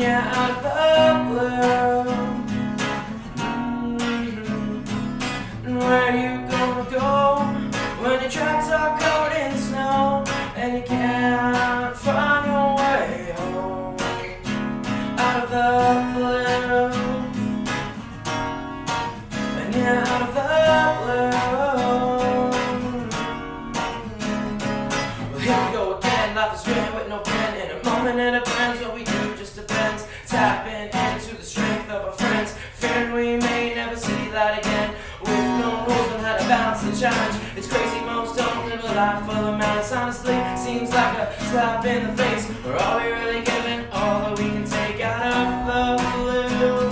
yeah, out of the blue. And where you gonna go when your tracks are covered in snow and you can't find your way home? Out of the blue. And yeah, out of the blue. Well, here we go again. Life is written with no pen. In a moment it depends. What we do just depends. Tapping into the strength of our friends, fearing we may never see that again. With no rules on how to balance the challenge. It's crazy, most don't live a life full of malice. Honestly, seems like a slap in the face. Or are we really giving all that we can take out of the blue?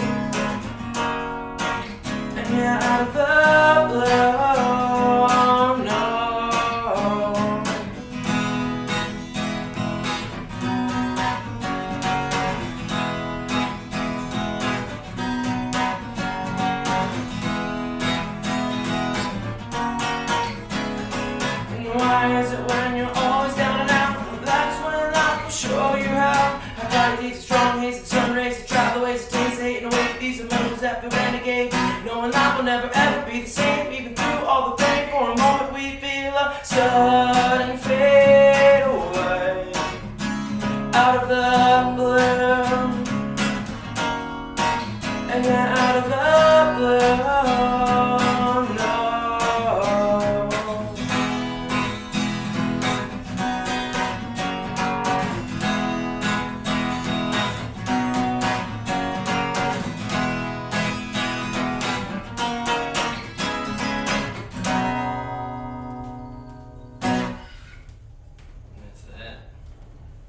And yeah, out of the blue. Why is it when you're always down and out? That's when life will show you how. How God needs a strong haze and sun rays to travel the ways of days, hating away these emotions that feel renegade. Knowing life will never ever be the same, even through all the pain. For a moment we feel a sudden fade away. Out of the blue. And yeah,